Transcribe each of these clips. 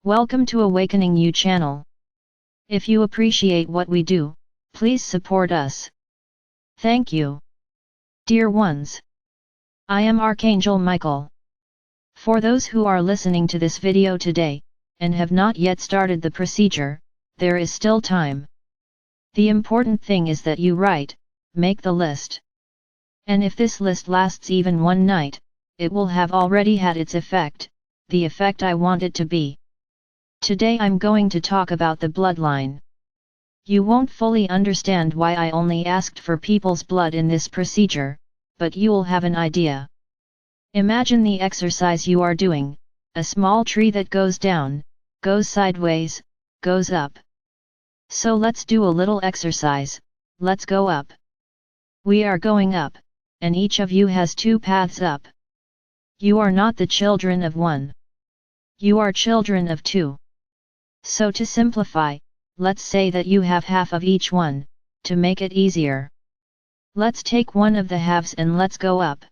Welcome to Awakening You channel. If you appreciate what we do, please support us. Thank you. Dear ones, I am Archangel Michael. For those who are listening to this video today, and have not yet started the procedure, there is still time. The important thing is that you make the list. And if this list lasts even one night, it will have already had its effect, the effect I want it to be. Today I'm going to talk about the bloodline. You won't fully understand why I only asked for people's blood in this procedure, but you'll have an idea. Imagine the exercise you are doing, a small tree that goes down, goes sideways, goes up. So let's do a little exercise, let's go up. We are going up, and each of you has two paths up. You are not the children of one. You are children of two. So to simplify, let's say that you have half of each one, to make it easier. Let's take one of the halves and let's go up.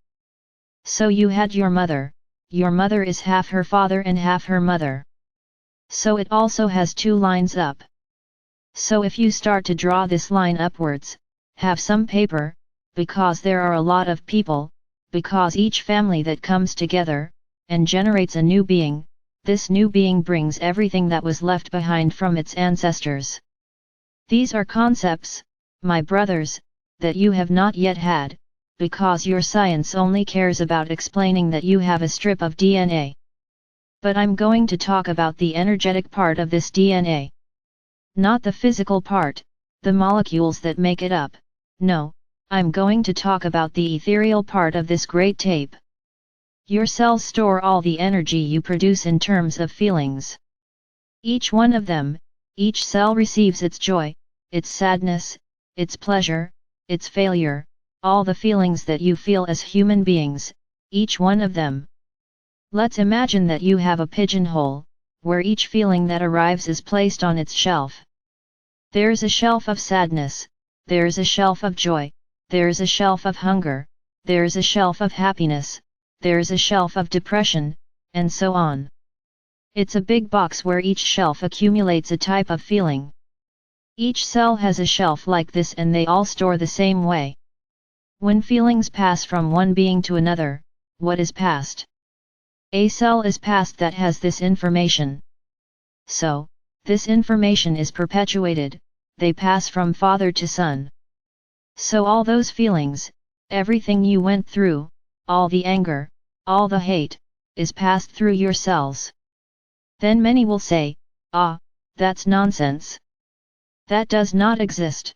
So you had your mother is half her father and half her mother. So it also has two lines up. So if you start to draw this line upwards, have some paper, because there are a lot of people, because each family that comes together, and generates a new being, this new being brings everything that was left behind from its ancestors. These are concepts, my brothers, that you have not yet had, because your science only cares about explaining that you have a strip of DNA. But I'm going to talk about the energetic part of this DNA. Not the physical part, the molecules that make it up, no, I'm going to talk about the ethereal part of this great tape. Your cells store all the energy you produce in terms of feelings. Each one of them, each cell receives its joy, its sadness, its pleasure, its failure, all the feelings that you feel as human beings, each one of them. Let's imagine that you have a pigeonhole, where each feeling that arrives is placed on its shelf. There's a shelf of sadness, there's a shelf of joy, there's a shelf of hunger, there's a shelf of happiness, there's a shelf of depression, and so on. It's a big box where each shelf accumulates a type of feeling. Each cell has a shelf like this and they all store the same way. When feelings pass from one being to another, what is passed? A cell is passed that has this information. So, this information is perpetuated, they pass from father to son. So all those feelings, everything you went through, all the anger, all the hate, is passed through your cells. Then many will say, that's nonsense. That does not exist.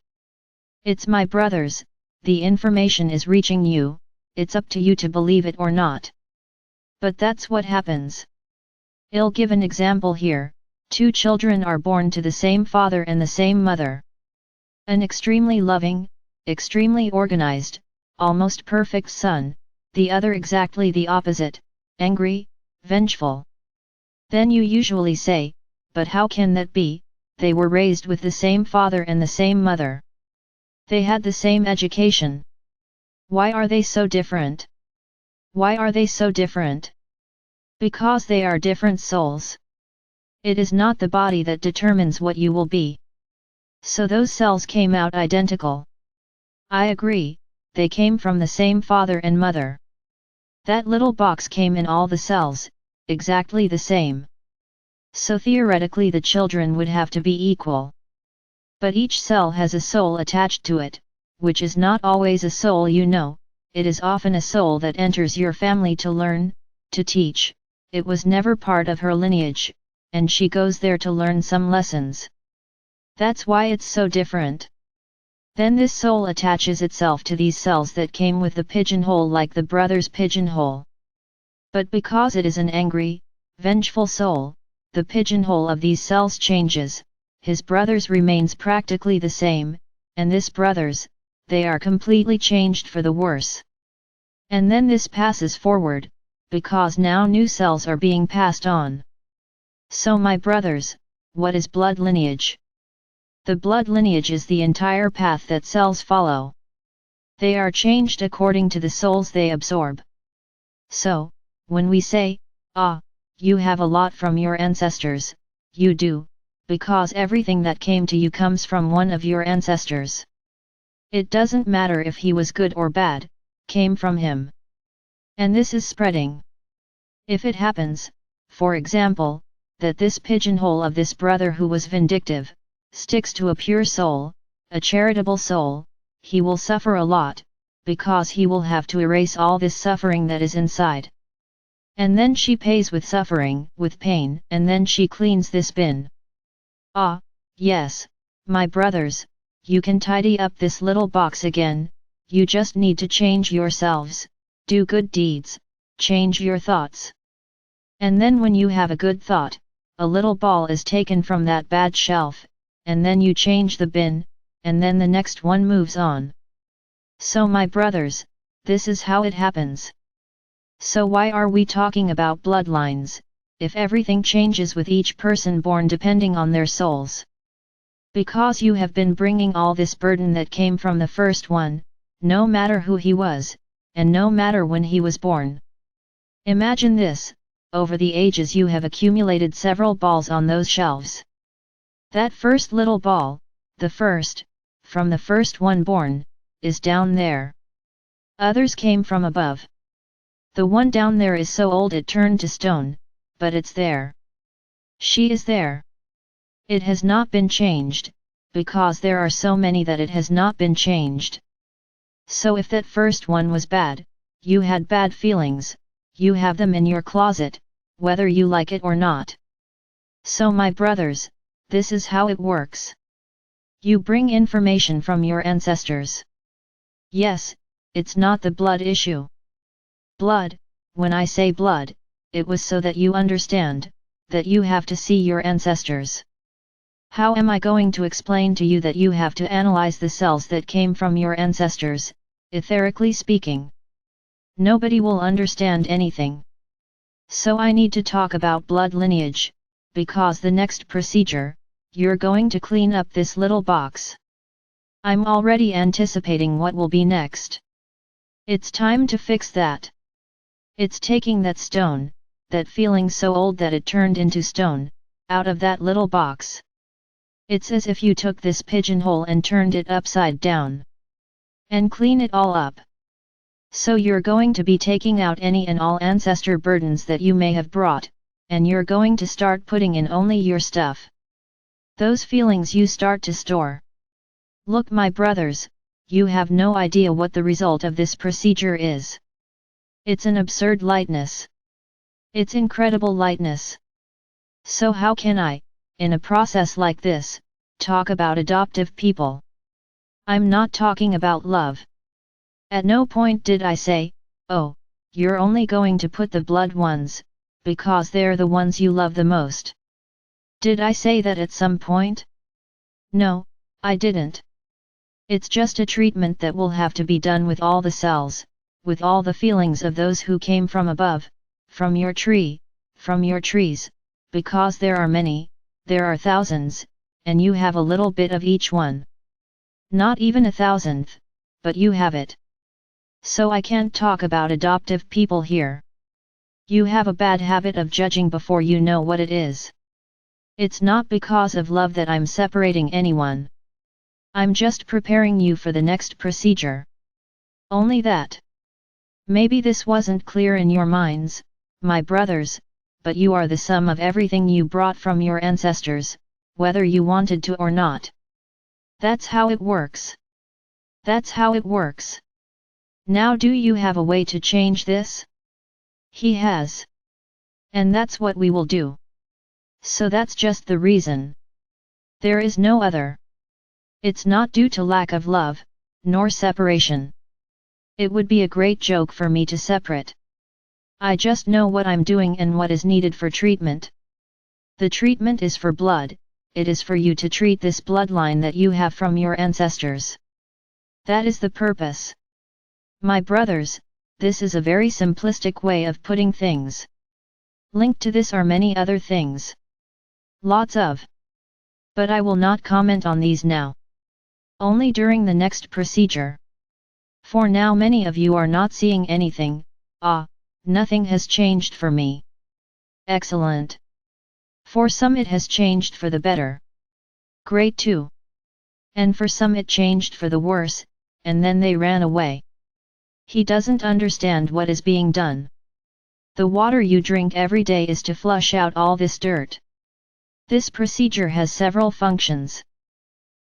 It's my brothers, the information is reaching you, it's up to you to believe it or not. But that's what happens. I'll give an example here, two children are born to the same father and the same mother. An extremely loving, extremely organized, almost perfect son, the other exactly the opposite, angry, vengeful. Then you usually say, but how can that be, they were raised with the same father and the same mother. They had the same education. Why are they so different? Why are they so different? Because they are different souls. It is not the body that determines what you will be. So those cells came out identical. I agree, they came from the same father and mother. That little box came in all the cells, exactly the same. So theoretically the children would have to be equal. But each cell has a soul attached to it, which is not always a soul you know, it is often a soul that enters your family to learn, to teach, it was never part of her lineage, and she goes there to learn some lessons. That's why it's so different. Then this soul attaches itself to these cells that came with the pigeonhole like the brother's pigeonhole. But because it is an angry, vengeful soul, the pigeonhole of these cells changes, his brother's remains practically the same, and this brother's, they are completely changed for the worse. And then this passes forward, because now new cells are being passed on. So my brothers, what is blood lineage? The blood lineage is the entire path that cells follow. They are changed according to the souls they absorb. So, when we say, you have a lot from your ancestors, you do, because everything that came to you comes from one of your ancestors. It doesn't matter if he was good or bad, came from him. And this is spreading. If it happens, for example, that this pigeonhole of this brother who was vindictive, sticks to a pure soul, a charitable soul, he will suffer a lot, because he will have to erase all this suffering that is inside. And then she pays with suffering, with pain, and then she cleans this bin. Ah, yes, my brothers, you can tidy up this little box again, you just need to change yourselves, do good deeds, change your thoughts. And then when you have a good thought, a little ball is taken from that bad shelf, and then you change the bin, and then the next one moves on. So my brothers, this is how it happens. So why are we talking about bloodlines, if everything changes with each person born depending on their souls? Because you have been bringing all this burden that came from the first one, no matter who he was, and no matter when he was born. Imagine this, over the ages you have accumulated several balls on those shelves. That first little ball, the first, from the first one born, is down there. Others came from above. The one down there is so old it turned to stone, but it's there. She is there. It has not been changed, because there are so many that it has not been changed. So if that first one was bad, you had bad feelings, you have them in your closet, whether you like it or not. So my brothers, this is how it works. You bring information from your ancestors. Yes, it's not the blood issue. Blood, when I say blood, it was so that you understand, that you have to see your ancestors. How am I going to explain to you that you have to analyze the cells that came from your ancestors, etherically speaking? Nobody will understand anything. So I need to talk about blood lineage, because the next procedure, you're going to clean up this little box. I'm already anticipating what will be next. It's time to fix that. It's taking that stone, that feeling so old that it turned into stone, out of that little box. It's as if you took this pigeonhole and turned it upside down. And clean it all up. So you're going to be taking out any and all ancestor burdens that you may have brought, and you're going to start putting in only your stuff. Those feelings you start to store. Look my brothers, you have no idea what the result of this procedure is. It's an absurd lightness. It's incredible lightness. So how can I, in a process like this, talk about adoptive people? I'm not talking about love. At no point did I say, oh, you're only going to put the blood ones, because they're the ones you love the most. Did I say that at some point? No, I didn't. It's just a treatment that will have to be done with all the cells, with all the feelings of those who came from above, from your tree, from your trees, because there are many, there are thousands, and you have a little bit of each one. Not even a thousandth, but you have it. So I can't talk about adoptive people here. You have a bad habit of judging before you know what it is. It's not because of love that I'm separating anyone. I'm just preparing you for the next procedure. Only that. Maybe this wasn't clear in your minds, my brothers, but you are the sum of everything you brought from your ancestors, whether you wanted to or not. That's how it works. That's how it works. Now do you have a way to change this? He has. And that's what we will do. So that's just the reason. There is no other. It's not due to lack of love, nor separation. It would be a great joke for me to separate. I just know what I'm doing and what is needed for treatment. The treatment is for blood, it is for you to treat this bloodline that you have from your ancestors. That is the purpose. My brothers, this is a very simplistic way of putting things. Linked to this are many other things. Lots of. But I will not comment on these now. Only during the next procedure. For now many of you are not seeing anything, nothing has changed for me. Excellent. For some it has changed for the better. Great too. And for some it changed for the worse, and then they ran away. He doesn't understand what is being done. The water you drink every day is to flush out all this dirt. This procedure has several functions.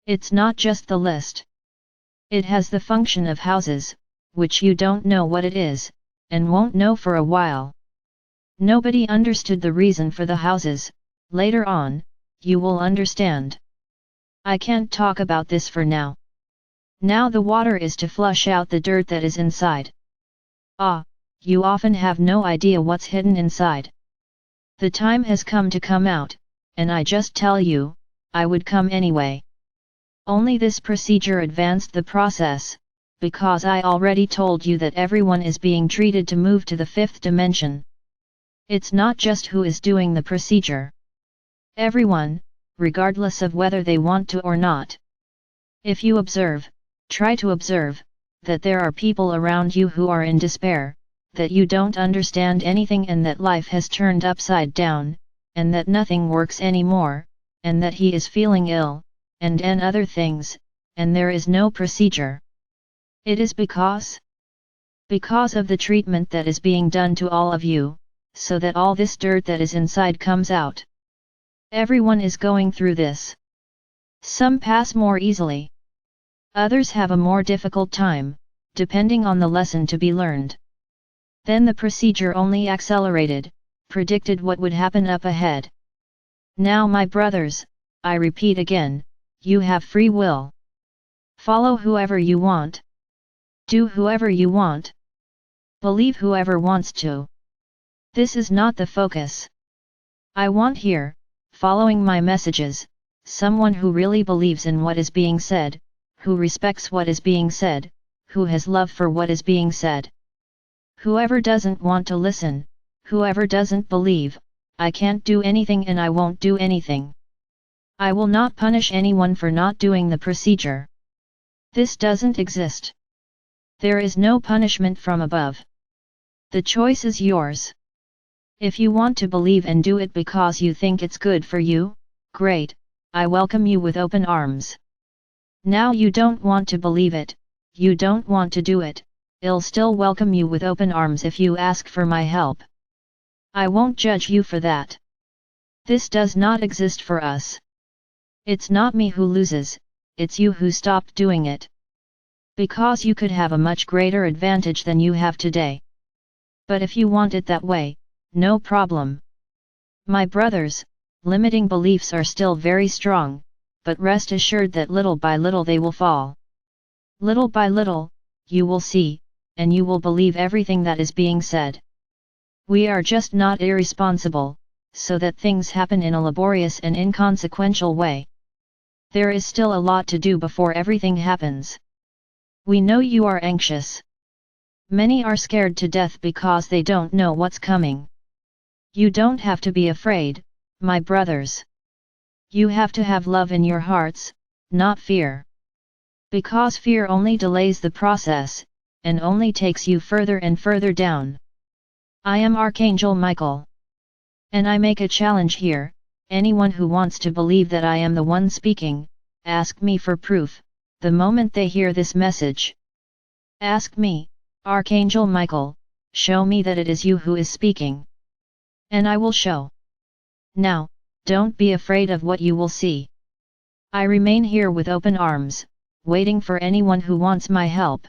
It's not just the list. It has the function of houses, which you don't know what it is, and won't know for a while. Nobody understood the reason for the houses. Later on, you will understand. I can't talk about this for now. Now the water is to flush out the dirt that is inside. Ah, you often have no idea what's hidden inside. The time has come to come out, and I just tell you, I would come anyway. Only this procedure advanced the process, because I already told you that everyone is being treated to move to the fifth dimension. It's not just who is doing the procedure. Everyone, regardless of whether they want to or not. If you observe, try to observe, that there are people around you who are in despair, that you don't understand anything and that life has turned upside down, and that nothing works anymore, and that he is feeling ill, and other things, and there is no procedure. It is because of the treatment that is being done to all of you, so that all this dirt that is inside comes out. Everyone is going through this. Some pass more easily. Others have a more difficult time, depending on the lesson to be learned. Then the procedure only accelerated, predicted what would happen up ahead. Now my brothers, I repeat again, you have free will. Follow whoever you want. Do whoever you want. Believe whoever wants to. This is not the focus. I want here, following my messages, someone who really believes in what is being said, who respects what is being said, who has love for what is being said. Whoever doesn't want to listen, whoever doesn't believe, I can't do anything and I won't do anything. I will not punish anyone for not doing the procedure. This doesn't exist. There is no punishment from above. The choice is yours. If you want to believe and do it because you think it's good for you, great, I welcome you with open arms. Now you don't want to believe it, you don't want to do it, I'll still welcome you with open arms if you ask for my help. I won't judge you for that. This does not exist for us. It's not me who loses, it's you who stopped doing it. Because you could have a much greater advantage than you have today. But if you want it that way, no problem. My brothers, limiting beliefs are still very strong, but rest assured that little by little they will fall. Little by little, you will see, and you will believe everything that is being said. We are just not irresponsible, so that things happen in a laborious and inconsequential way. There is still a lot to do before everything happens. We know you are anxious. Many are scared to death because they don't know what's coming. You don't have to be afraid, my brothers. You have to have love in your hearts, not fear. Because fear only delays the process, and only takes you further and further down. I am Archangel Michael. And I make a challenge here, anyone who wants to believe that I am the one speaking, ask me for proof, the moment they hear this message. Ask me, Archangel Michael, show me that it is you who is speaking. And I will show. Now, don't be afraid of what you will see. I remain here with open arms, waiting for anyone who wants my help.